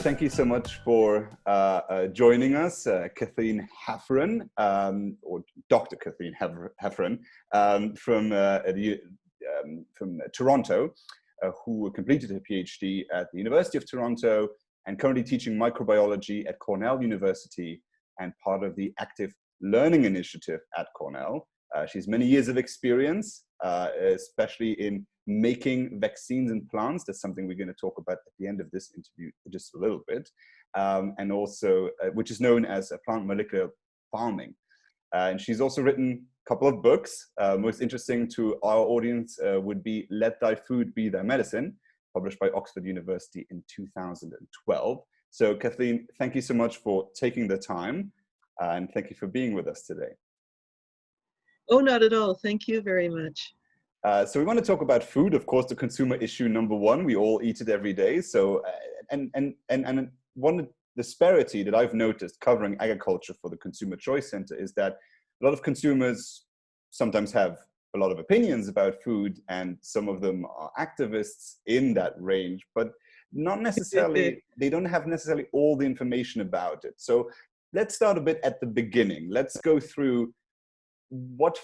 thank you so much for joining us, Kathleen Hefferon, or Dr. Kathleen Hefferon, from Toronto, who completed her PhD at the University of Toronto and currently teaching microbiology at Cornell University and part of the Active Learning Initiative at Cornell. She has many years of experience, especially in making vaccines and plants. That's something we're going to talk about at the end of this interview just a little bit. And also, which is known as plant molecular farming. And she's also written a couple of books. Most interesting to our audience would be Let Thy Food Be Thy Medicine, published by Oxford University in 2012. So Kathleen, thank you so much for taking the time and thank you for being with us today. Oh, not at all. Thank you very much. So we want to talk about food, of course, the consumer issue number one. We all eat it every day. So, and one disparity that I've noticed covering agriculture for the Consumer Choice Center is that a lot of consumers sometimes have a lot of opinions about food, and some of them are activists in that range, but not necessarily, they don't have necessarily all the information about it. So let's start a bit at the beginning. Let's go through what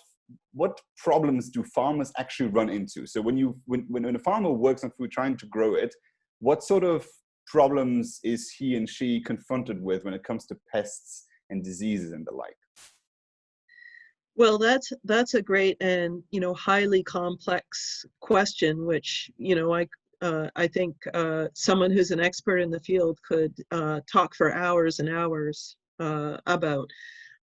problems do farmers actually run into? So when a farmer works on food trying to grow it, what sort of problems is he and she confronted with when it comes to pests and diseases and the like? Well, that's a great and highly complex question, which I think someone who's an expert in the field could talk for hours and hours about.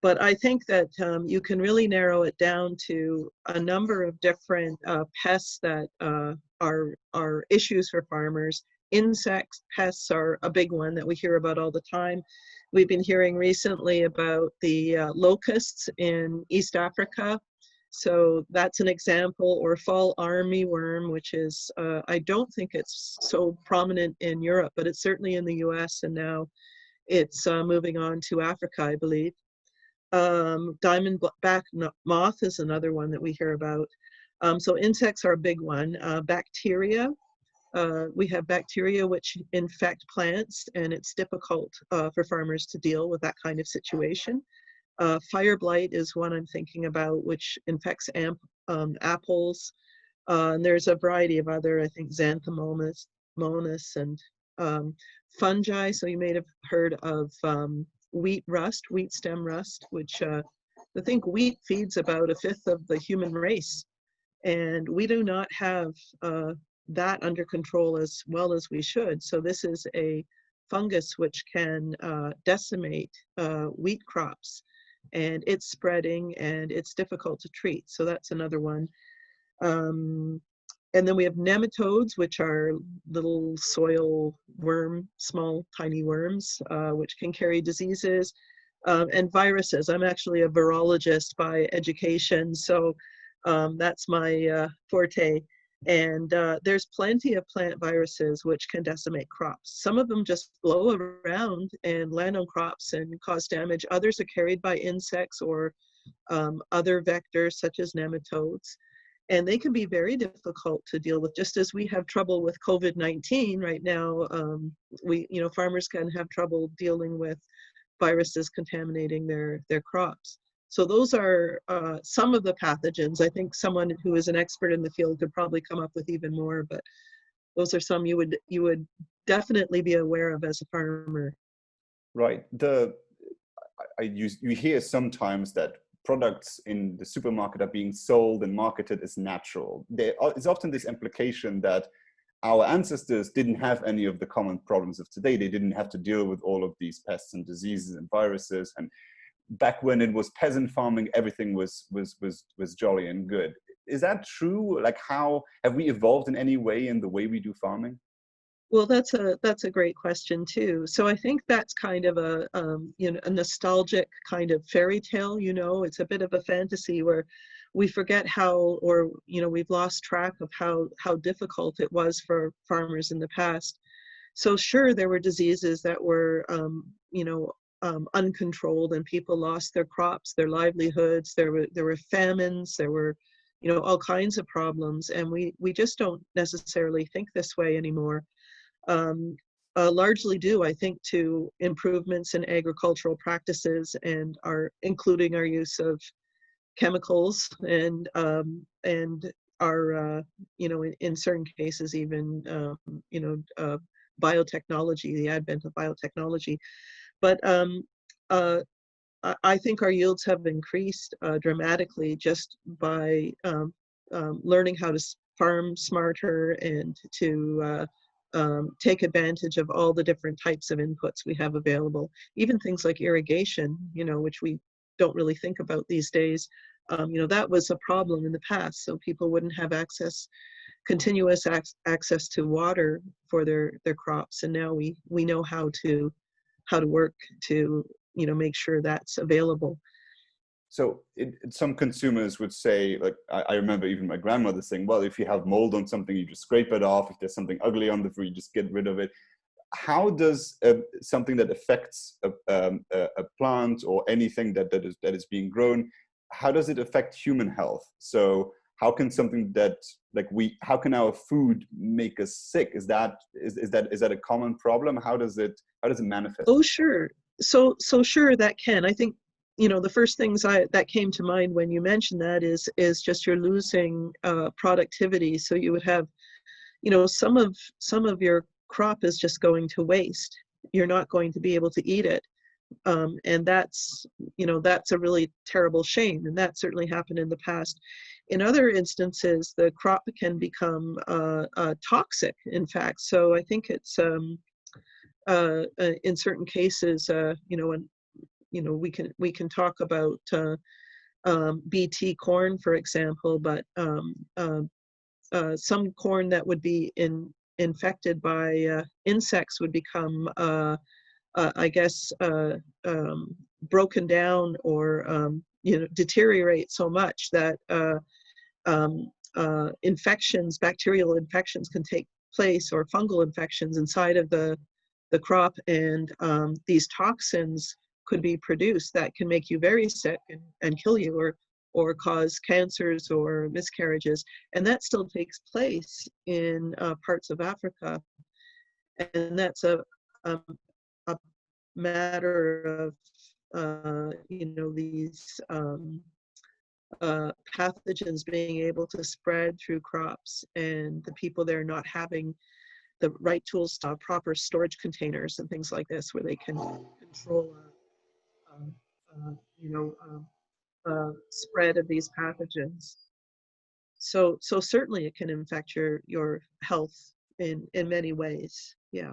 But I think that you can really narrow it down to a number of different pests that are issues for farmers. Insect pests are a big one that we hear about all the time. We've been hearing recently about the locusts in East Africa. So that's an example, or fall armyworm, which is, I don't think it's so prominent in Europe, but it's certainly in the US, and now it's moving on to Africa, I believe. Diamondback moth is another one that we hear about. So insects are a big one. Bacteria, we have bacteria which infect plants, and it's difficult for farmers to deal with that kind of situation. Fire blight is one I'm thinking about, which infects apples. And there's a variety of other, I think, xanthomonas and fungi. So you may have heard of wheat stem rust, which I think wheat feeds about 1/5 of the human race. And we do not have that under control as well as we should. So this is a fungus which can decimate wheat crops, and it's spreading and it's difficult to treat. So that's another one. And then we have nematodes, which are little soil worm, small, tiny worms, which can carry diseases, and viruses. I'm actually a virologist by education, so that's my forte. And there's plenty of plant viruses which can decimate crops. Some of them just blow around and land on crops and cause damage. Others are carried by insects or other vectors such as nematodes. And they can be very difficult to deal with, just as we have trouble with COVID-19 right now. Farmers can have trouble dealing with viruses contaminating their crops. So those are some of the pathogens. I think someone who is an expert in the field could probably come up with even more, but those are some you would definitely be aware of as a farmer. Right. You hear sometimes that products in the supermarket are being sold and marketed as natural. There is often this implication that our ancestors didn't have any of the common problems of today. They didn't have to deal with all of these pests and diseases and viruses. And back when it was peasant farming, everything was jolly and good. Is that true? Like, how have we evolved in any way in the way we do farming? Well, that's a great question too. So I think that's kind of a nostalgic kind of fairy tale. It's a bit of a fantasy where we forget how, or we've lost track of how difficult it was for farmers in the past. So sure, there were diseases that were uncontrolled, and people lost their crops, their livelihoods. There were famines. There were all kinds of problems, and we just don't necessarily think this way anymore. largely due, I think, to improvements in agricultural practices and including our use of chemicals and our, in certain cases even, biotechnology, the advent of biotechnology. But I think our yields have increased dramatically just by learning how to farm smarter and to take advantage of all the different types of inputs we have available. Even things like irrigation, which we don't really think about these days. That was a problem in the past, so people wouldn't have continuous access to water for their crops, and now we know how to work to make sure that's available. So some consumers would say, like, I remember even my grandmother saying, well, if you have mold on something, you just scrape it off. If there's something ugly on the fruit, you just get rid of it. How does something that affects a plant or anything that is being grown, how does it affect human health? So how can something how can our food make us sick? Is that a common problem? How does it manifest? Oh, sure. So sure, that can. I think, the first things that came to mind when you mentioned that is just you're losing productivity. So you would have, some of your crop is just going to waste. You're not going to be able to eat it. And that's a really terrible shame. And that certainly happened in the past. In other instances, the crop can become toxic, in fact. So I think it's in certain cases, we can talk about BT corn, for example, but some corn that would be infected by insects would become, I guess, broken down or deteriorate so much that bacterial infections can take place, or fungal infections inside of the crop, and these toxins could be produced that can make you very sick and kill you, or cause cancers or miscarriages. And that still takes place in parts of Africa. And that's a matter of, these pathogens being able to spread through crops, and the people there not having the right tools, proper storage containers and things like this, where they can control spread of these pathogens. So certainly it can affect your health in many ways. Yeah.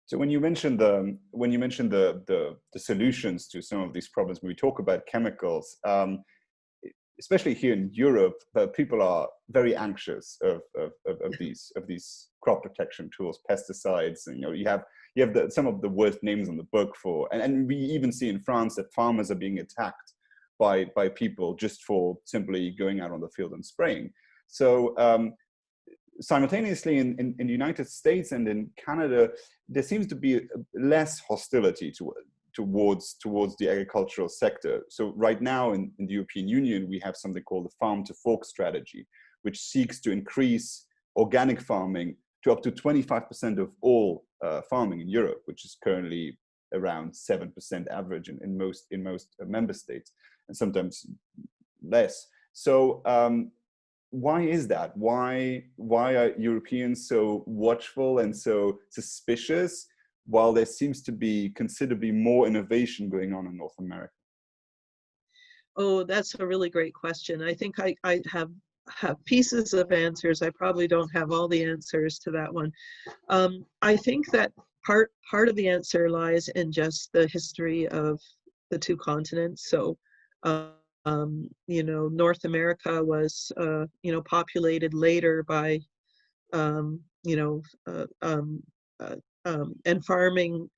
So when you mentioned the solutions to some of these problems, when we talk about chemicals, especially here in Europe, people are very anxious of these crop protection tools, pesticides. And, you have some of the worst names on the book for, and we even see in France that farmers are being attacked by people just for simply going out on the field and spraying. So simultaneously in the United States and in Canada, there seems to be less hostility towards the agricultural sector. So right now in the European Union, we have something called the farm to fork strategy, which seeks to increase organic farming to up to 25% of all farming in Europe, which is currently around 7% average in most member states, and sometimes less. So why is that? Why are Europeans so watchful and so suspicious, while there seems to be considerably more innovation going on in North America? Oh, that's a really great question. I think I have pieces of answers. I probably don't have all the answers to that one. I think that part of the answer lies in just the history of the two continents. So, North America was, populated later by, and farming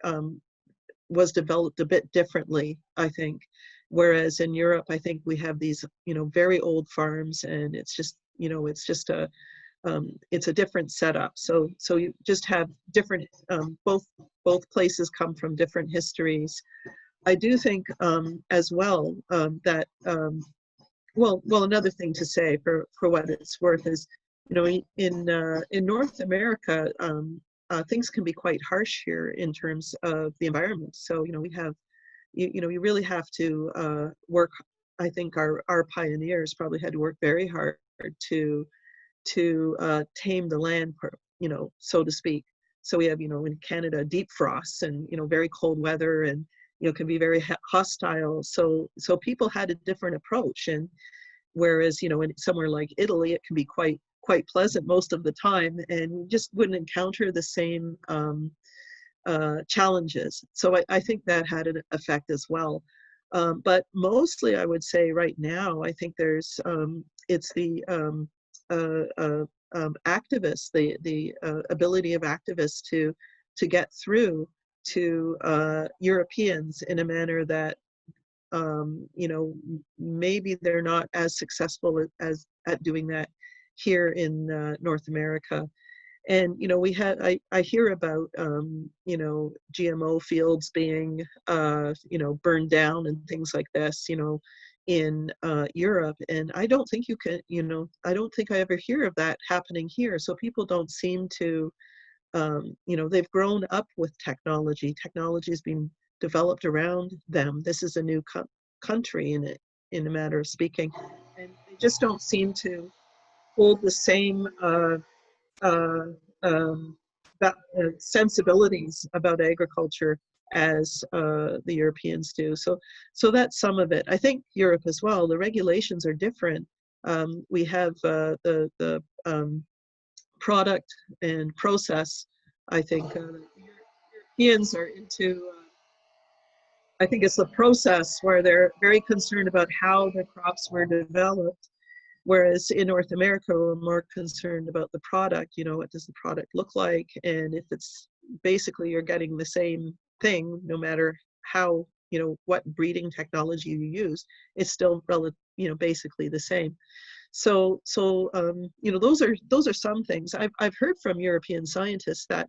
was developed a bit differently, I think. Whereas in Europe, I think we have these, very old farms, and it's just it's a different setup. So you just have different, both places come from different histories. I do think as well that, another thing to say for what it's worth is, in North America, things can be quite harsh here in terms of the environment. So, we have, you really have to work. I think our pioneers probably had to work very hard to tame the land, so to speak. So we have, in Canada, deep frosts and, very cold weather, and, can be very hostile. So people had a different approach. And whereas, in somewhere like Italy, it can be quite pleasant most of the time, and you just wouldn't encounter the same challenges. So I think that had an effect as well. But mostly, I would say right now, I think there's it's the activists, the ability of activists to get through to Europeans in a manner that maybe they're not as successful as at doing that here in North America. And I hear about GMO fields being burned down and things like this in Europe, and I don't think I don't think I ever hear of that happening here. So people don't seem to they've grown up with technology has been developed around them. This is a new country in a matter of speaking, and they just don't seem to hold the same sensibilities about agriculture as the Europeans do. So that's some of it. I think Europe as well, the regulations are different. We have the product and process. I think Europeans are into, I think it's the process where they're very concerned about how the crops were developed. Whereas in North America, we're more concerned about the product, what does the product look like? And if it's basically you're getting the same thing, no matter how, what breeding technology you use, it's still basically the same. So those are some things. I've heard from European scientists that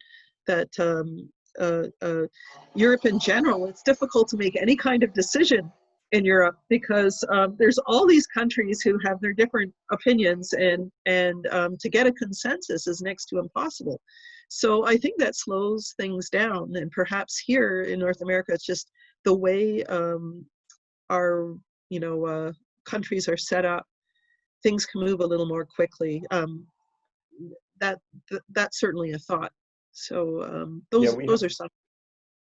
Europe in general, it's difficult to make any kind of decision in Europe because there's all these countries who have their different opinions, and to get a consensus is next to impossible. So I think that slows things down, and perhaps here in North America, it's just the way our countries are set up. Things can move a little more quickly. That's certainly a thought. So those are some.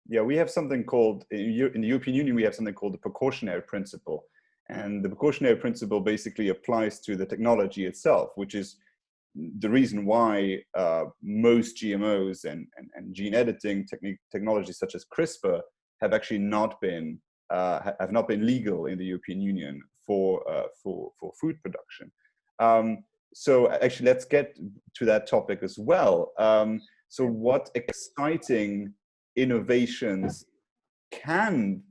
Yeah, we have something called, in the European Union, we have something called the precautionary principle. And the precautionary principle basically applies to the technology itself, which is the reason why most GMOs and gene editing technologies such as CRISPR have actually not been legal in the European Union for food production. So actually, let's get to that topic as well. So what exciting innovations can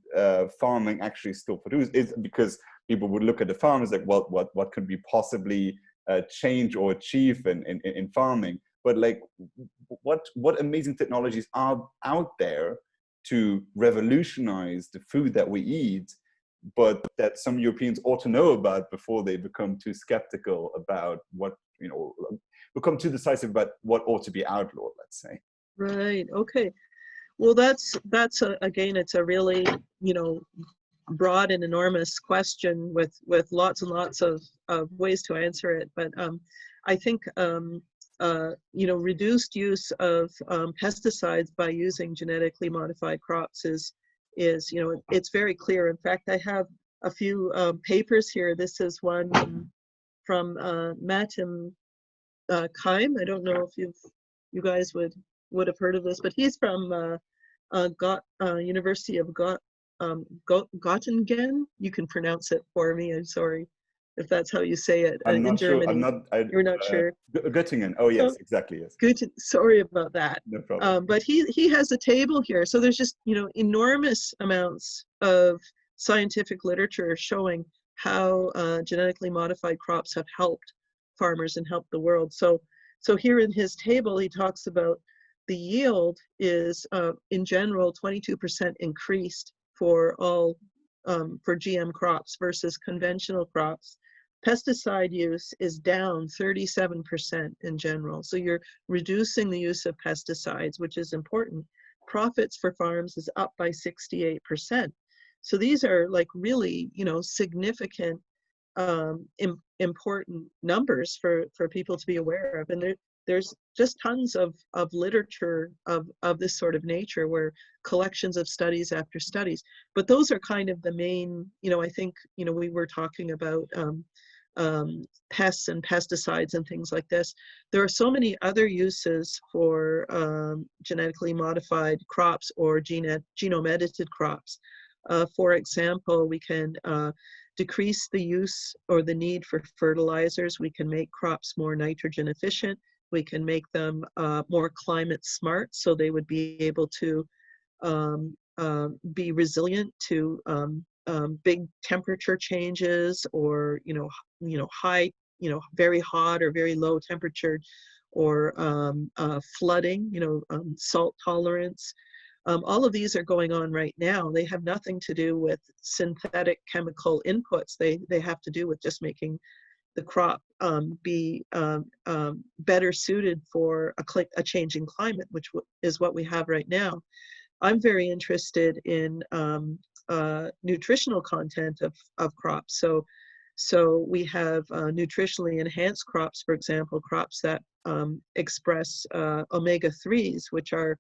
farming actually still produce? Is because people would look at the farmers like, well, what could we possibly change or achieve in farming? But like, what amazing technologies are out there to revolutionize the food that we eat, but that some Europeans ought to know about before they become too skeptical about become too decisive about what ought to be outlawed, let's say. Right. Okay. Well, that's again, it's a really broad and enormous question with lots and lots of ways to answer it. But I think reduced use of pesticides by using genetically modified crops is it's very clear. In fact, I have a few papers here. This is one from Matim Kaim. I don't know if you guys would have heard of this, but he's from University of Göttingen. You can pronounce it for me. I'm sorry if that's how you say it. I'm not in sure. Germany. You're not sure. Göttingen. Oh yes, exactly. Yes. Sorry about that. No problem. But he has a table here. So there's just enormous amounts of scientific literature showing how genetically modified crops have helped farmers and helped the world. So here in his table, he talks about the yield is in general 22% increased for all for GM crops versus conventional crops. pesticide use is down 37% in general. So you're reducing the use of pesticides, which is important. Profits for farms is up by 68%. So these are like really, significant, important numbers for people to be aware of. And there's just tons of literature of this sort of nature, where collections of studies after studies. But those are kind of the main, I think, we were talking about pests and pesticides and things like this. There are so many other uses for genetically modified crops or genome edited crops. For example, we can decrease the use or the need for fertilizers. We can make crops more nitrogen efficient. We can make them more climate smart, so they would be able to be resilient to big temperature changes, or high, very hot or very low temperature, or flooding, salt tolerance. All of these are going on right now. They have nothing to do with synthetic chemical inputs. They have to do with just making the crop be better suited for a changing climate, which is what we have right now. I'm very interested in nutritional content of crops. So we have nutritionally enhanced crops, for example, crops that express omega-3s, which are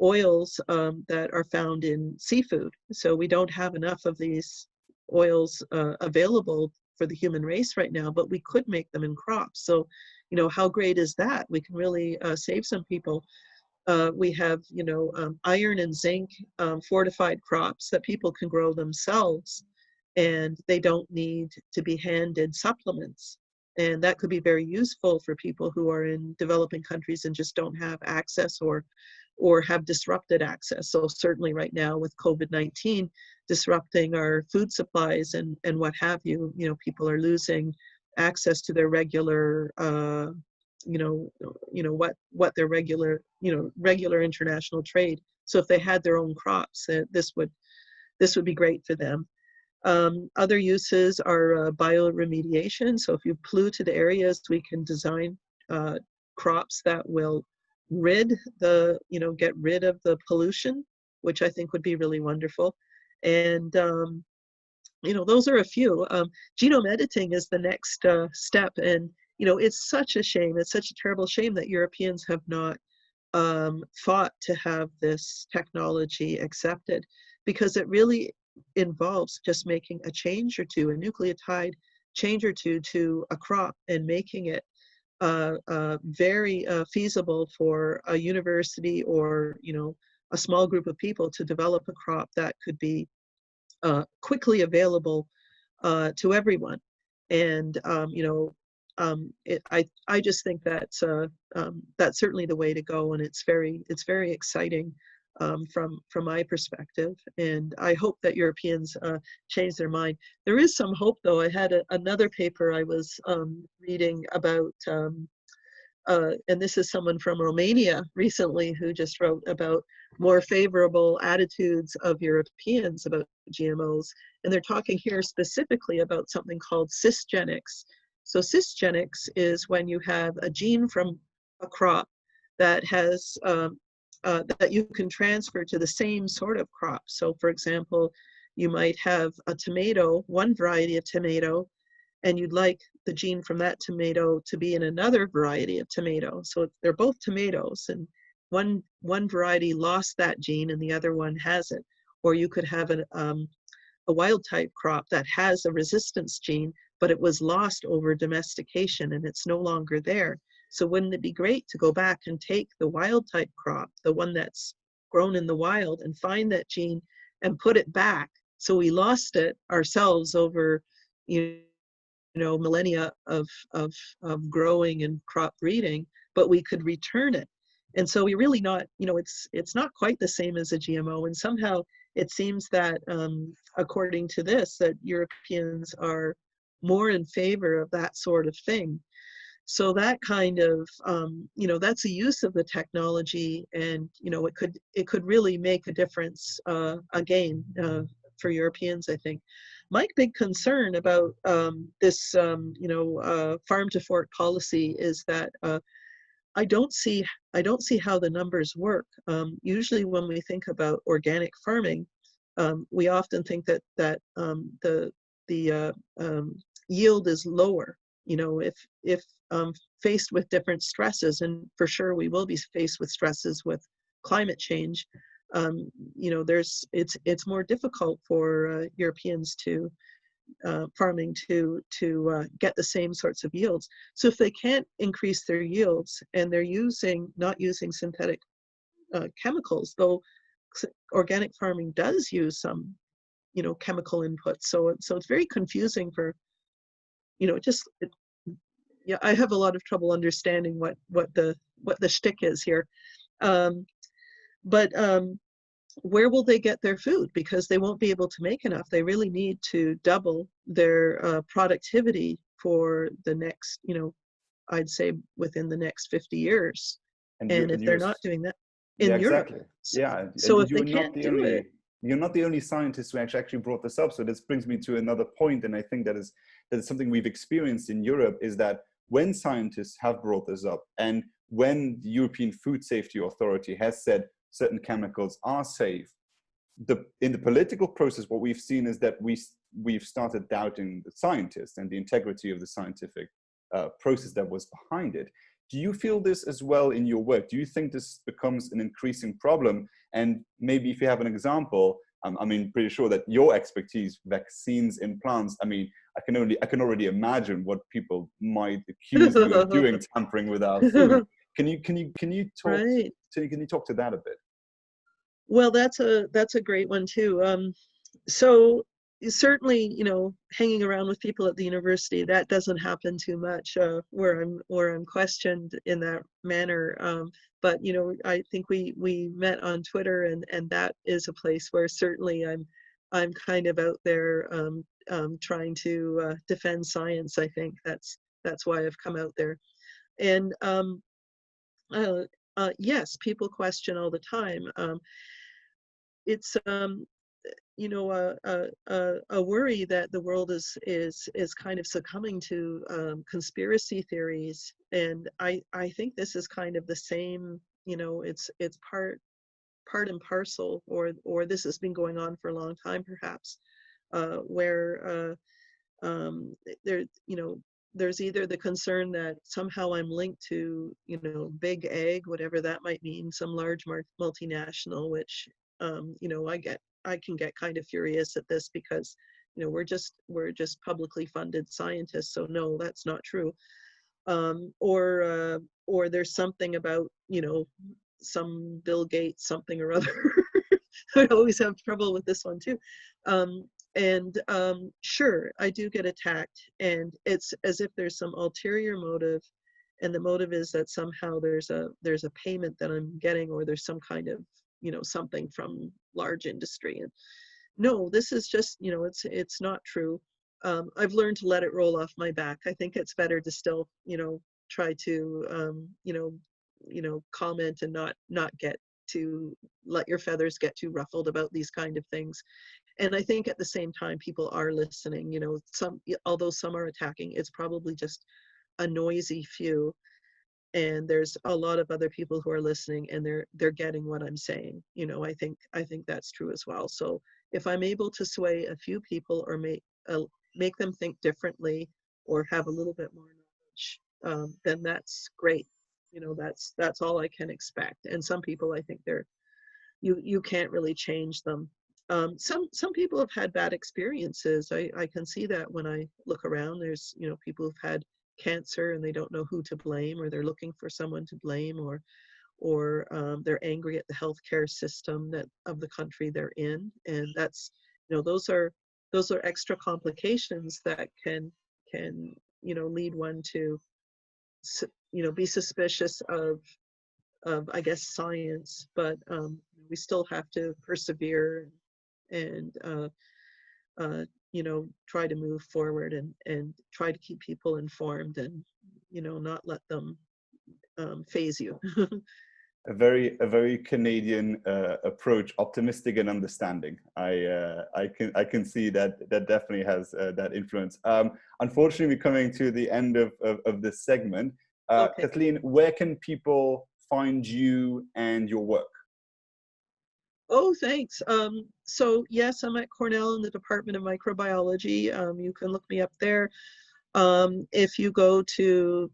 oils that are found in seafood. So we don't have enough of these oils available for the human race right now, but we could make them in crops. So, how great is that? We can really save some people. We have, iron and zinc fortified crops that people can grow themselves, and they don't need to be handed supplements. And that could be very useful for people who are in developing countries and just don't have access, or have disrupted access. So certainly right now with COVID-19 disrupting our food supplies and what have you, people are losing access to their regular, what their regular, regular international trade. So if they had their own crops, this would be great for them. Other uses are bioremediation. So if you polluted areas, we can design crops that will get rid of the pollution, which I think would be really wonderful. And those are a few. Genome editing is the next step, and it's such a shame. It's such a terrible shame that Europeans have not fought to have this technology accepted, because it really involves just making a change or two, a nucleotide change or two to a crop, and making it very feasible for a university or a small group of people to develop a crop that could be quickly available to everyone. And I just think that's certainly the way to go, and it's very exciting from my perspective. And I hope that Europeans change their mind. There is some hope, though. I had another paper I was reading about, and this is someone from Romania recently who just wrote about more favorable attitudes of Europeans about GMOs. And they're talking here specifically about something called cisgenics. So cisgenics is when you have a gene from a crop that has that you can transfer to the same sort of crop. So for example, you might have a tomato, one variety of tomato, and you'd like the gene from that tomato to be in another variety of tomato. So they're both tomatoes, and one variety lost that gene and the other one has it. Or you could have a wild type crop that has a resistance gene, but it was lost over domestication and it's no longer there. So wouldn't it be great to go back and take the wild type crop, the one that's grown in the wild, and find that gene and put it back? So we lost it ourselves over, millennia of growing and crop breeding, but we could return it. And so we really not, it's not quite the same as a GMO. And somehow it seems that, according to this, that Europeans are more in favor of that sort of thing. So that kind of, that's a use of the technology, and it could really make a difference again for Europeans, I think. My big concern about this, farm to fork policy is that I don't see how the numbers work. Usually, when we think about organic farming, we often think that the yield is lower. If faced with different stresses, and for sure we will be faced with stresses with climate change. It's more difficult for Europeans to farming to get the same sorts of yields. So if they can't increase their yields and they're not using synthetic chemicals, though organic farming does use some chemical inputs. So it's very confusing for I have a lot of trouble understanding what the shtick is here. But where will they get their food? Because they won't be able to make enough. They really need to double their productivity for the next, I'd say within the next 50 years. And if they're not doing that in Europe. Exactly. Yeah. So if they can't do it. You're not the only scientist who actually brought this up. So this brings me to another point, and I think that is something we've experienced in Europe, is that when scientists have brought this up, and when the European Food Safety Authority has said certain chemicals are safe, in the political process, what we've seen is that we've started doubting the scientists and the integrity of the scientific process that was behind it. Do you feel this as well in your work? Do you think this becomes an increasing problem? And maybe if you have an example, pretty sure that your expertise, vaccines in plants, I can already imagine what people might accuse you of doing, tampering with our food. Can you talk? Right. Can you talk to that a bit? Well, that's a great one too. So certainly, hanging around with people at the university, that doesn't happen too much where I'm questioned in that manner. But I think we met on Twitter, and that is a place where certainly I'm kind of out there trying to defend science. I think that's why I've come out there. And yes, people question all the time. It's a worry that the world is kind of succumbing to conspiracy theories, and I think this is kind of the same. It's part and parcel, or this has been going on for a long time, perhaps, where there's either the concern that somehow I'm linked to big ag, whatever that might mean, some large multinational, which I can get kind of furious at this because we're just publicly funded scientists, so no, that's not true. Or there's something about some Bill Gates something or other. I always have trouble with this one too. Sure, I do get attacked, and it's as if there's some ulterior motive, and the motive is that somehow there's a payment that I'm getting, or there's some kind of something from large industry. And no, this is just it's not true. I've learned to let it roll off my back. I think it's better to still try to comment and not get to let your feathers get too ruffled about these kind of things. And I think at the same time, people are listening. Although some are attacking, it's probably just a noisy few, and there's a lot of other people who are listening, and they're getting what I'm saying. I think that's true as well. So if I'm able to sway a few people, or make them think differently, or have a little bit more knowledge, then that's great. That's all I can expect. And some people, I think you can't really change them. Some people have had bad experiences. I can see that when I look around. There's people who've had cancer and they don't know who to blame, or they're looking for someone to blame, or they're angry at the healthcare system of the country they're in, and that's those are extra complications that can lead one to be suspicious of I guess science, but we still have to persevere and try to move forward and try to keep people informed, and not let them phase you. a very Canadian approach, optimistic and understanding. I can see that definitely has that influence. Unfortunately, we're coming to the end of this segment. Okay. Kathleen, where can people find you and your work? Oh, thanks. So yes, I'm at Cornell in the Department of Microbiology. You can look me up there. If you go to,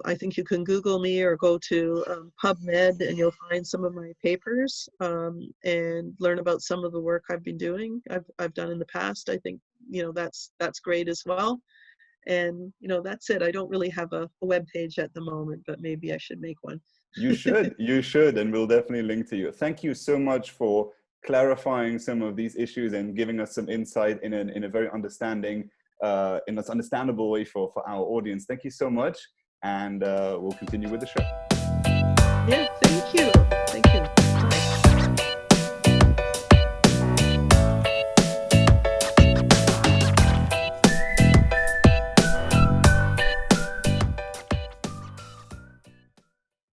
I think you can Google me or go to PubMed, and you'll find some of my papers and learn about some of the work I've been doing. I've done in the past. I think that's great as well. And that's it. I don't really have a web page at the moment, but maybe I should make one. You should, and we'll definitely link to you. Thank you so much for clarifying some of these issues and giving us some insight in a very understandable way for our audience. Thank you so much, and we'll continue with the show. Yeah, thank you. Thank you.